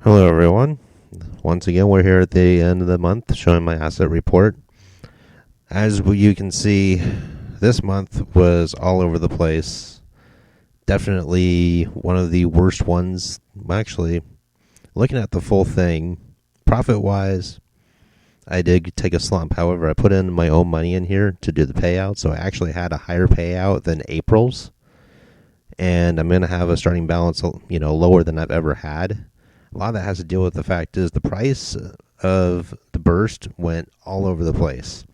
Hello, everyone. Once again, we're here at the end of the month showing my asset report. As you can see, this month was all over the place. Definitely one of the worst ones. Actually, looking at the full thing, profit wise, I did take a slump. However, I put in my own money in here to do the payout, so I actually had a higher payout than April's. And I'm going to have a starting balance, lower than I've ever had. A lot of that has to deal with the fact is the price of the burst went all over the place.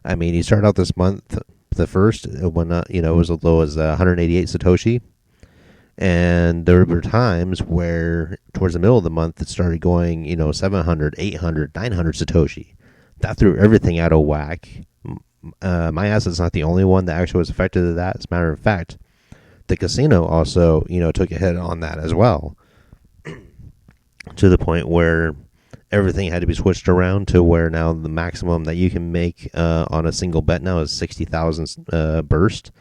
I mean, you start out this month, the first, when it was as low as 188 Satoshi. And there were times where towards the middle of the month it started going, 700, 800, 900 Satoshi. That threw everything out of whack. My asset's not the only one that actually was affected to that. As a matter of fact, the casino also, took a hit on that as well. To the point where everything had to be switched around to where now the maximum that you can make on a single bet now is 60,000 burst.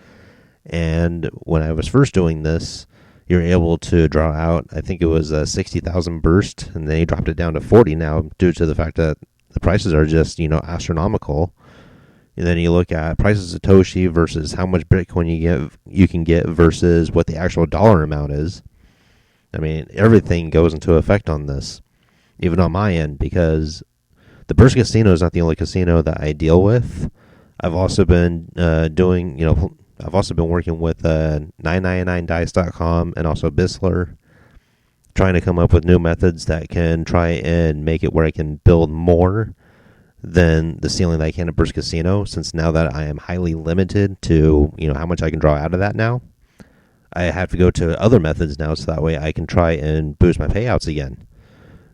And when I was first doing this, you're able to draw out, I think it was 60,000 burst, and then you dropped it down to 40 now due to the fact that the prices are just, astronomical. And then you look at prices of Satoshi versus how much Bitcoin you can get versus what the actual dollar amount is. I mean, everything goes into effect on this, even on my end, because the Burst Casino is not the only casino that I deal with. I've also been I've also been working with 999dice.com and also Bisler, trying to come up with new methods that can try and make it where I can build more than the ceiling that I can at Burst Casino, since now that I am highly limited to, how much I can draw out of that now. I have to go to other methods now so that way I can try and boost my payouts again.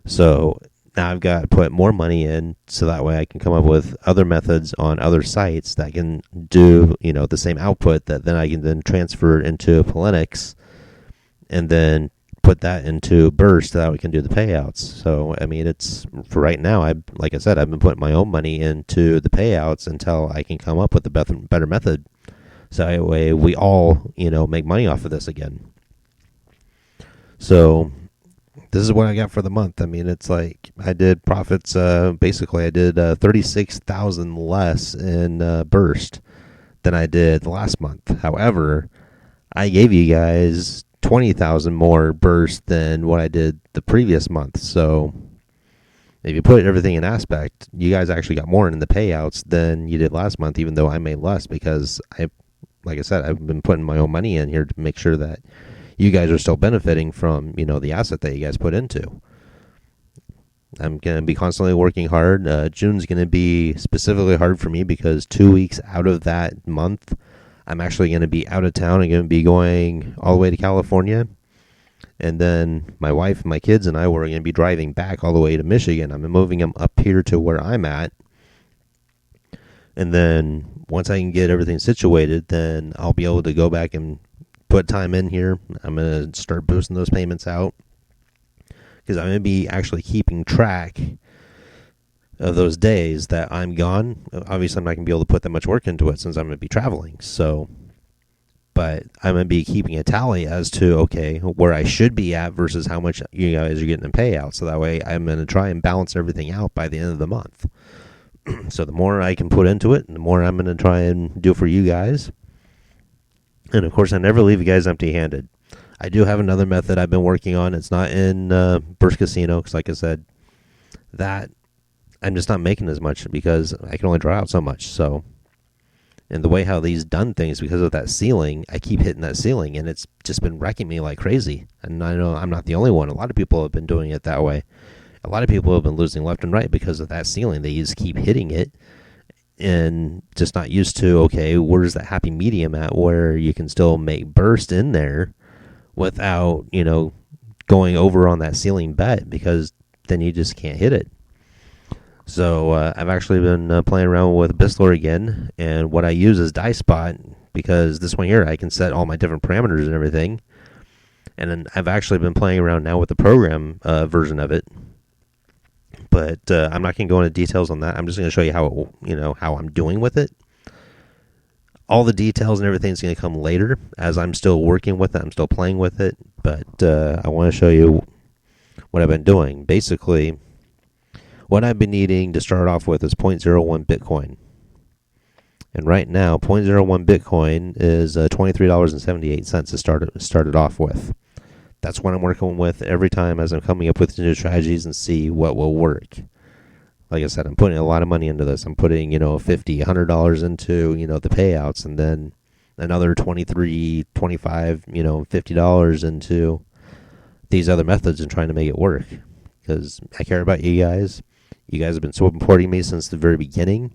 So now I've got to put more money in so that way I can come up with other methods on other sites that can do, the same output that then I can then transfer into Polynyx and then put that into Burst so that we can do the payouts. So, I mean, it's for right now, like I said, I've been putting my own money into the payouts until I can come up with a better method. So that way we all, make money off of this again. So this is what I got for the month. I mean, it's like I did profits. Basically, I did 36,000 less in Burst than I did last month. However, I gave you guys 20,000 more Burst than what I did the previous month. So if you put everything in aspect, you guys actually got more in the payouts than you did last month, even though I made less because like I said, I've been putting my own money in here to make sure that you guys are still benefiting from, the asset that you guys put into. I'm going to be constantly working hard. June's going to be specifically hard for me because 2 weeks out of that month, I'm actually going to be out of town. I'm going to be going all the way to California. And then my wife, my kids, and I were going to be driving back all the way to Michigan. I'm moving them up here to where I'm at. And then once I can get everything situated, then I'll be able to go back and put time in here. I'm going to start boosting those payments out because I'm going to be actually keeping track of those days that I'm gone. Obviously, I'm not going to be able to put that much work into it since I'm going to be traveling. But I'm going to be keeping a tally as to, okay, where I should be at versus how much you guys are getting in payout. So that way I'm going to try and balance everything out by the end of the month. So the more I can put into it, the more I'm going to try and do for you guys. And, of course, I never leave you guys empty-handed. I do have another method I've been working on. It's not in Burst Casino because, like I said, that I'm just not making as much because I can only draw out so much. So, and the way how these done things, because of that ceiling, I keep hitting that ceiling, and it's just been wrecking me like crazy. And I know I'm not the only one. A lot of people have been doing it that way. A lot of people have been losing left and right because of that ceiling. They just keep hitting it and just not used to, okay, where's that happy medium at where you can still make burst in there without, going over on that ceiling bet because then you just can't hit it. So I've actually been playing around with Bisler again, and what I use is DiceSpot because this one here I can set all my different parameters and everything. And then I've actually been playing around now with the program version of it. But I'm not going to go into details on that. I'm just going to show you how I'm doing with it. All the details and everything is going to come later as I'm still working with it. I'm still playing with it. But I want to show you what I've been doing. Basically, what I've been needing to start off with is zero point zero 0.01 Bitcoin. And right now, zero point zero 0.01 Bitcoin is $23.78 to start it off with. That's what I'm working with every time as I'm coming up with new strategies and see what will work. Like I said, I'm putting a lot of money into this. I'm putting, $50, $100 into, the payouts, and then another 23, 25, $50 into these other methods and trying to make it work. Because I care about you guys. You guys have been supporting me since the very beginning.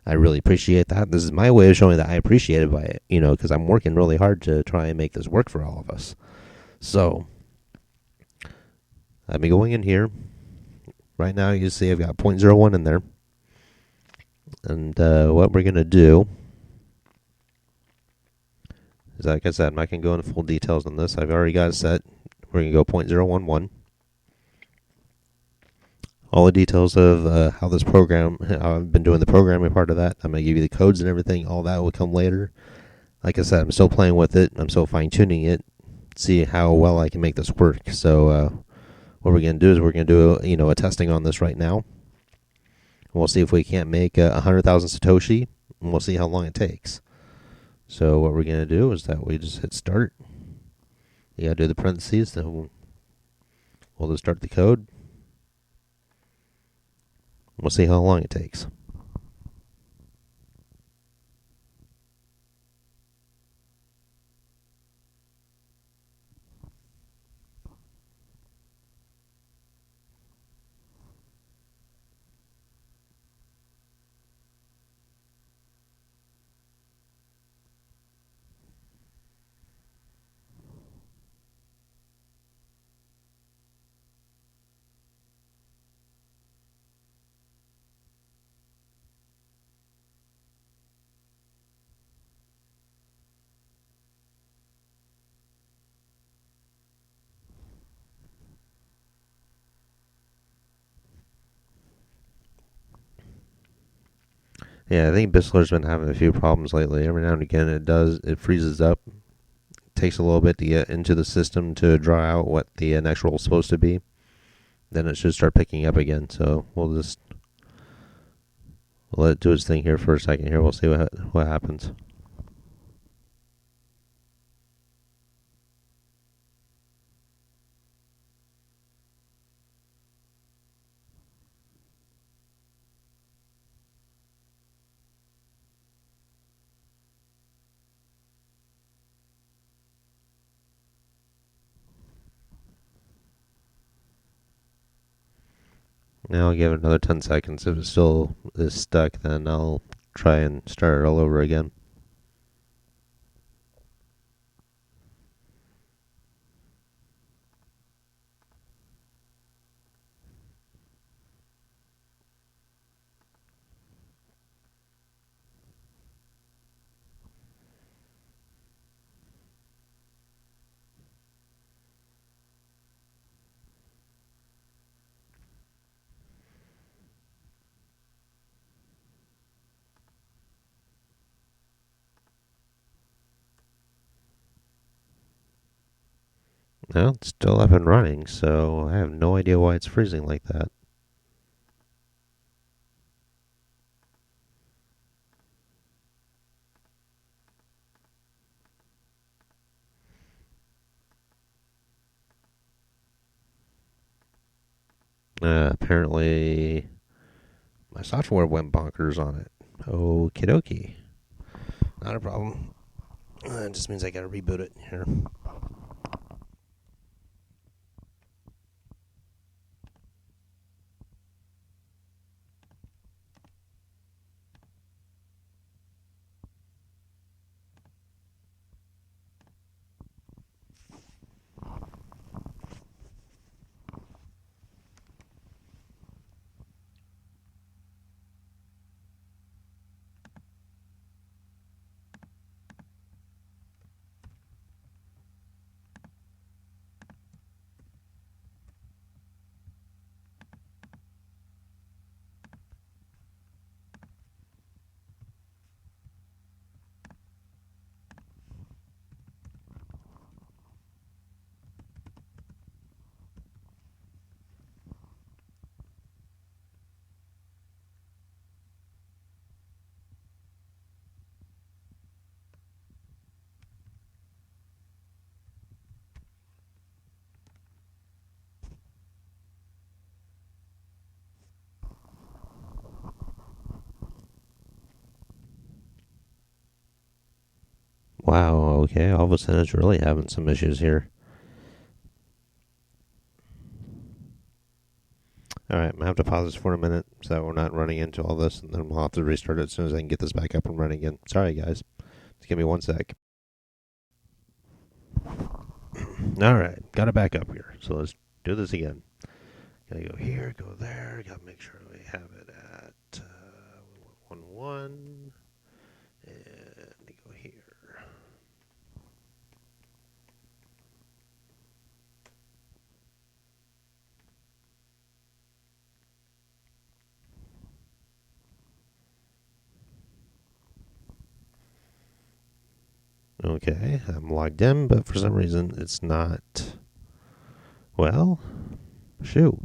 I really appreciate that. This is my way of showing that I appreciate it by it, because I'm working really hard to try and make this work for all of us. So, I've been going in here. Right now, you see I've got 0.01 in there. And what we're going to do is, like I said, I'm not going to go into full details on this. I've already got it set. We're going to go 0.011. All the details of how this program, how I've been doing the programming part of that. I'm going to give you the codes and everything. All that will come later. Like I said, I'm still playing with it. I'm still fine-tuning it. See how well I can make this work. So what we're going to do is we're going to do a testing on this right now. We'll see if we can't make 100,000 Satoshi, and we'll see how long it takes. So what we're going to do is that we just hit start. You got to do the parentheses. Then we'll just start the code. We'll see how long it takes. Yeah, I think Bistler's been having a few problems lately. Every now and again it freezes up. It takes a little bit to get into the system to draw out what the next roll is supposed to be. Then it should start picking up again. So we'll let it do its thing here for a second here. We'll see what happens. Now I'll give it another 10 seconds. If it still is stuck, then I'll try and start it all over again. Well, it's still up and running, so I have no idea why it's freezing like that. Apparently, my software went bonkers on it. Okie dokie. Not a problem. It just means I gotta reboot it here. Okay, all of a sudden it's really having some issues here. Alright, I'm going to have to pause this for a minute so that we're not running into all this, and then we'll have to restart it as soon as I can get this back up and running again. Sorry, guys. Just give me 1 sec. Alright, got it back up here. So let's do this again. Gotta go here, go there. Gotta make sure we have it at 1-1. And go here. Okay, I'm logged in, but for some reason it's not. Well, shoot.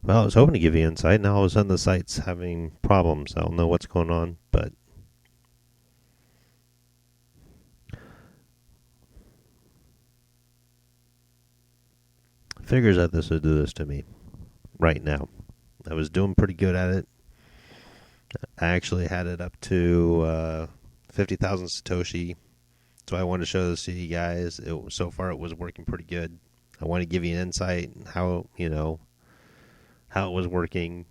Well, I was hoping to give you insight. Now all of a sudden the site's having problems. I don't know what's going on, but figures that this would do this to me right now. I was doing pretty good at it. I actually had it up to 50,000 Satoshi. So I wanted to show this to you guys. So far it was working pretty good. I want to give you an insight how, how it was working.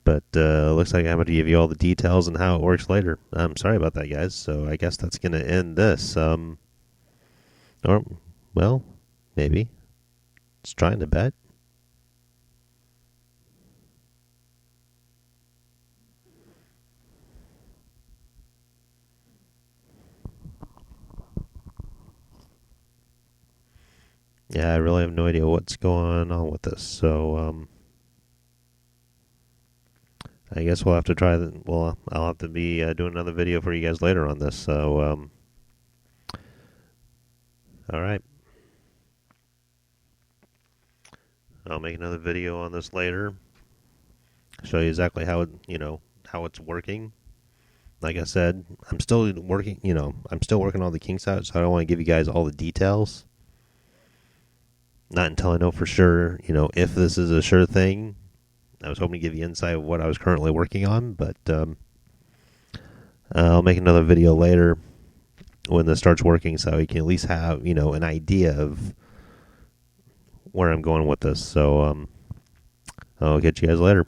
But looks like I'm going to give you all the details and how it works later. I'm sorry about that, guys. So I guess that's going to end this. Or, well, maybe. It's trying to bet. Yeah, I really have no idea what's going on with this. So, I guess we'll have to try that. Well, I'll have to be doing another video for you guys later on this. So, all right. I'll make another video on this later. Show you exactly how it, how it's working. Like I said, I'm still working. I'm still working on the kinks out, so I don't want to give you guys all the details. Not until I know for sure, if this is a sure thing. I was hoping to give you insight of what I was currently working on, but I'll make another video later when this starts working, so you can at least have, an idea of where I'm going with this. So I'll catch you guys later.